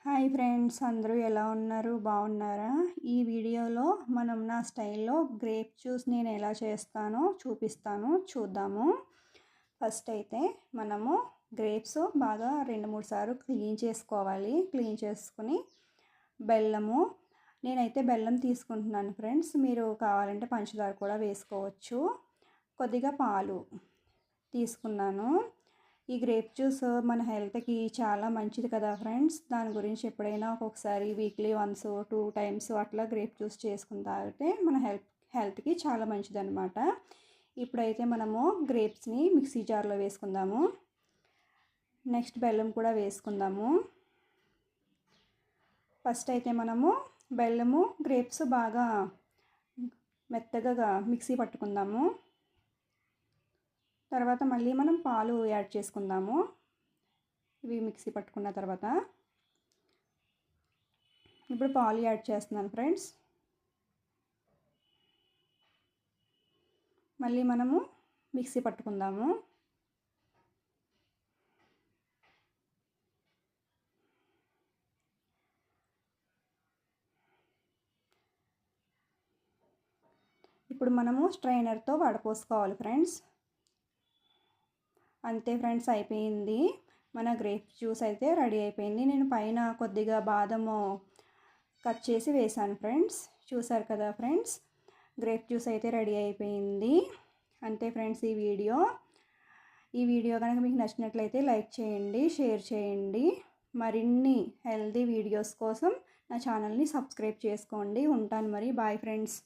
Hi friends, అందరూ ఎలా ఉన్నారు? బాగున్నారా? ఈ వీడియోలో మనం నా స్టైల్లో గ్రేప్ జ్యూస్ నేను ఎలా చేస్తానో చూపిస్తాను, చూద్దాము. ఫస్ట్ అయితే మనము గ్రేప్స్ బాగా 2-3 సార్లు క్లీన్ చేసుకోవాలి. క్లీన్ చేసుకుని బెల్లము, నేనైతే బెల్లం తీసుకుంటున్నాను ఫ్రెండ్స్. మీరు కావాలంటే పంచదార కూడా వేసుకోవచ్చు. కొద్దిగా పాలు తీసుకున్నాను. ఈ గ్రేప్ జ్యూస్ మన హెల్త్కి చాలా మంచిది కదా ఫ్రెండ్స్. దాని గురించి ఎప్పుడైనా ఒక్కొక్కసారి వీక్లీ వన్స్ 2 టైమ్స్ అట్లా గ్రేప్ జ్యూస్ చేసుకుని తాగితే మన హెల్త్కి చాలా మంచిది అనమాట. ఇప్పుడైతే మనము గ్రేప్స్ని మిక్సీ జార్లో వేసుకుందాము. నెక్స్ట్ బెల్లం కూడా వేసుకుందాము. ఫస్ట్ అయితే మనము బెల్లము గ్రేప్స్ బాగా మెత్తగా మిక్సీ పట్టుకుందాము. తర్వాత మళ్ళీ మనం పాలు యాడ్ చేసుకుందాము. ఇవి మిక్సీ పట్టుకున్న తర్వాత ఇప్పుడు పాలు యాడ్ చేస్తున్నాను ఫ్రెండ్స్. మళ్ళీ మనము మిక్సీ పట్టుకుందాము. ఇప్పుడు మనము స్ట్రైనర్తో వడపోసుకోవాలి ఫ్రెండ్స్. అంతే ఫ్రెండ్స్, అయిపోయింది. మన గ్రేప్ జ్యూస్ అయితే రెడీ అయిపోయింది. నేను పైన కొద్దిగా బాదము కట్ చేసి వేసాను ఫ్రెండ్స్. చూసారు కదా ఫ్రెండ్స్, గ్రేప్ జ్యూస్ అయితే రెడీ అయిపోయింది. అంతే ఫ్రెండ్స్, ఈ వీడియో కనుక మీకు నచ్చినట్లయితే లైక్ చేయండి, షేర్ చేయండి. మరిన్ని హెల్తీ వీడియోస్ కోసం నా ఛానల్ని సబ్స్క్రైబ్ చేసుకోండి. ఉంటాను మరి. Bye friends.